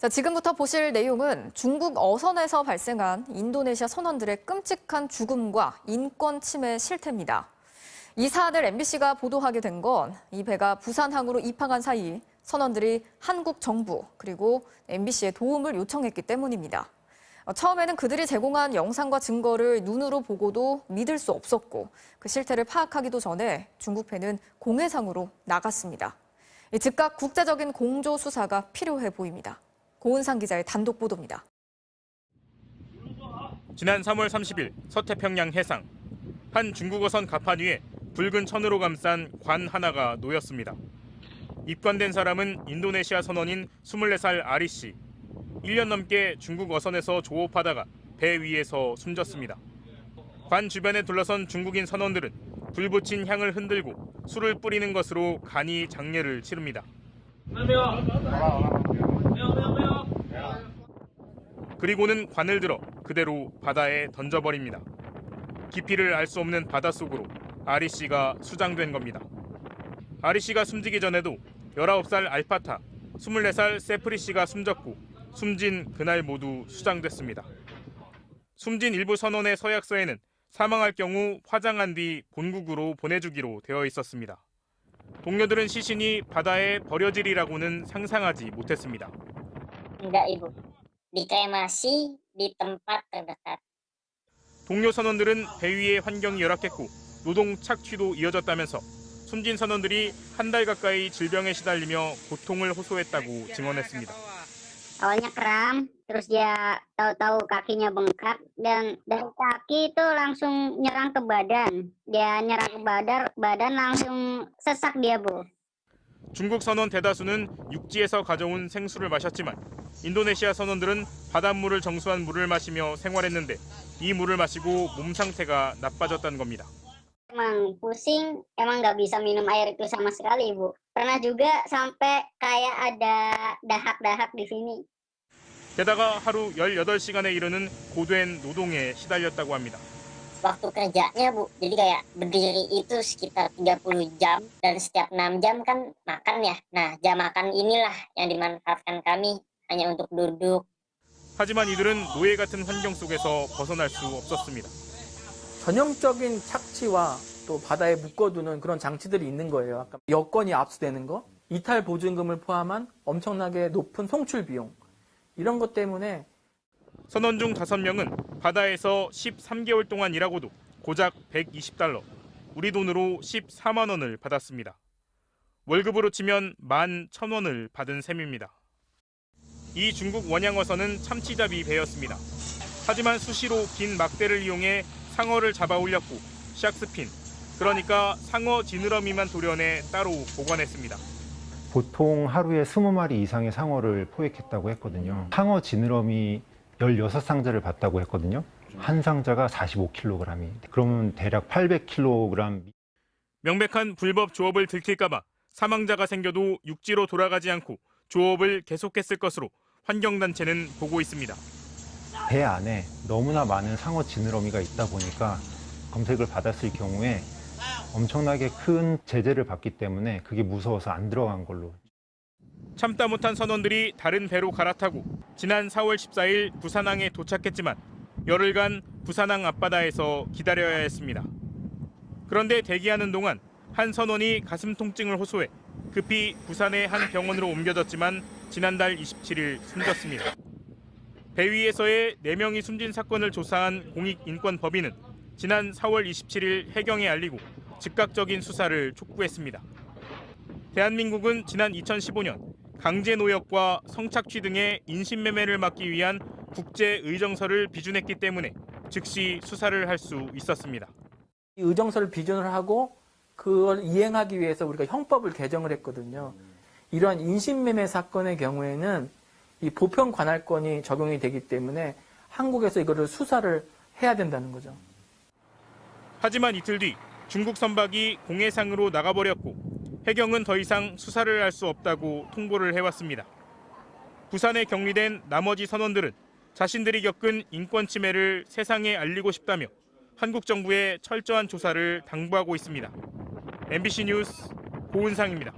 자, 지금부터 보실 내용은 중국 어선에서 발생한 인도네시아 선원들의 끔찍한 죽음과 인권 침해 실태입니다. 이 사안을 MBC가 보도하게 된 건 이 배가 부산항으로 입항한 사이 선원들이 한국 정부 그리고 MBC에 도움을 요청했기 때문입니다. 처음에는 그들이 제공한 영상과 증거를 눈으로 보고도 믿을 수 없었고 그 실태를 파악하기도 전에 중국 배는 공해상으로 나갔습니다. 즉각 국제적인 공조 수사가 필요해 보입니다. 고은상 기자의 단독 보도입니다. 지난 3월 30일 서태평양 해상. 한 중국어선 갑판 위에 붉은 천으로 감싼 관 하나가 놓였습니다. 입관된 사람은 인도네시아 선원인 24살 아리 씨. 1년 넘게 중국 어선에서 조업하다가 배 위에서 숨졌습니다. 관 주변에 둘러선 중국인 선원들은 불 붙인 향을 흔들고 술을 뿌리는 것으로 간이 장례를 치릅니다. 그리고는 관을 들어 그대로 바다에 던져버립니다. 깊이를 알 수 없는 바닷속으로 아리 씨가 수장된 겁니다. 아리 씨가 숨지기 전에도 19살 알파타, 24살 세프리 씨가 숨졌고 숨진 그날 모두 수장됐습니다. 숨진 일부 선원의 서약서에는 사망할 경우 화장한 뒤 본국으로 보내주기로 되어 있었습니다. 동료들은 시신이 바다에 버려지리라고는 상상하지 못했습니다. Enggak, Ibu. Dikremasi di tempat terdekat. 동료 선원들은 배 위의 환경이 열악했고 노동 착취도 이어졌다면서 숨진 선원들이 한 달 가까이 질병에 시달리며 고통을 호소했다고 증언했습니다. Awalnya kram, terus dia tahu-tahu kakinya bengkak dan dari kaki itu langsung nyerang ke badan. Dia nyerang ke badan langsung sesak dia, Bu. 중국 선원 대다수는 육지에서 가져온 생수를 마셨지만 인도네시아 선원들은 바닷물을 정수한 물을 마시며 생활했는데 이 물을 마시고 몸 상태가 나빠졌다는 겁니다. Emang pusing, emang nggak bisa minum air itu sama sekali, Ibu. Pernah juga sampai kayak ada dahak-dahak di sini. 게다가 하루 18시간에 이르는 고된 노동에 시달렸다고 합니다. Waktu kerjanya, Bu, jadi kayak berdiri itu sekitar 30 jam dan setiap 6 jam kan makan ya. Nah, jam makan inilah yang dimanfaatkan kami hanya untuk duduk. 하지만 이들은 노예 같은 환경 속에서 벗어날 수 없었습니다. 전형적인 착취와 또 바다에 묶어두는 그런 장치들이 있는 거예요. 아까 여건이 압수되는 거, 이탈 보증금을 포함한 엄청나게 높은 송출 비용, 이런 것 때문에 선원 중 5명은 바다에서 13개월 동안 일하고도 고작 $120, 우리 돈으로 14만 원을 받았습니다. 월급으로 치면 11,000원을 받은 셈입니다. 이 중국 원양어선은 참치잡이 배였습니다. 하지만 수시로 긴 막대를 이용해 상어를 잡아 올렸고 샥스핀, 그러니까 상어 지느러미만 도려내 따로 보관했습니다. 보통 하루에 20마리 이상의 상어를 포획했다고 했거든요. 상어 지느러미 16상자를 봤다고 했거든요. 한 상자가 45kg이. 그러면 대략 800kg. 명백한 불법 조업을 들킬까봐 사망자가 생겨도 육지로 돌아가지 않고 조업을 계속했을 것으로 환경단체는 보고 있습니다. 배 안에 너무나 많은 상어 지느러미가 있다 보니까 검색을 받았을 경우에 엄청나게 큰 제재를 받기 때문에 그게 무서워서 안 들어간 걸로. 참다 못한 선원들이 다른 배로 갈아타고 지난 4월 14일 부산항에 도착했지만 열흘간 부산항 앞바다에서 기다려야 했습니다. 그런데 대기하는 동안 한 선원이 가슴 통증을 호소해 급히 부산의 한 병원으로 옮겨졌지만 지난달 27일 숨졌습니다. 배 위에서의 4명이 숨진 사건을 조사한 공익인권법인은 지난 4월 27일 해경에 알리고 즉각적인 수사를 촉구했습니다. 대한민국은 지난 2015년 강제노역과 성착취 등의 인신매매를 막기 위한 국제의정서를 비준했기 때문에 즉시 수사를 할 수 있었습니다. 이 의정서를 비준을 하고 그걸 이행하기 위해서 우리가 형법을 개정을 했거든요. 이러한 인신매매 사건의 경우에는 이 보편 관할권이 적용이 되기 때문에 한국에서 이거를 수사를 해야 된다는 거죠. 하지만 이틀 뒤 중국 선박이 공해상으로 나가버렸고 해경은 더 이상 수사를 할 수 없다고 통보를 해왔습니다. 부산에 격리된 나머지 선원들은 자신들이 겪은 인권 침해를 세상에 알리고 싶다며 한국 정부의 철저한 조사를 당부하고 있습니다. MBC 뉴스 고은상입니다.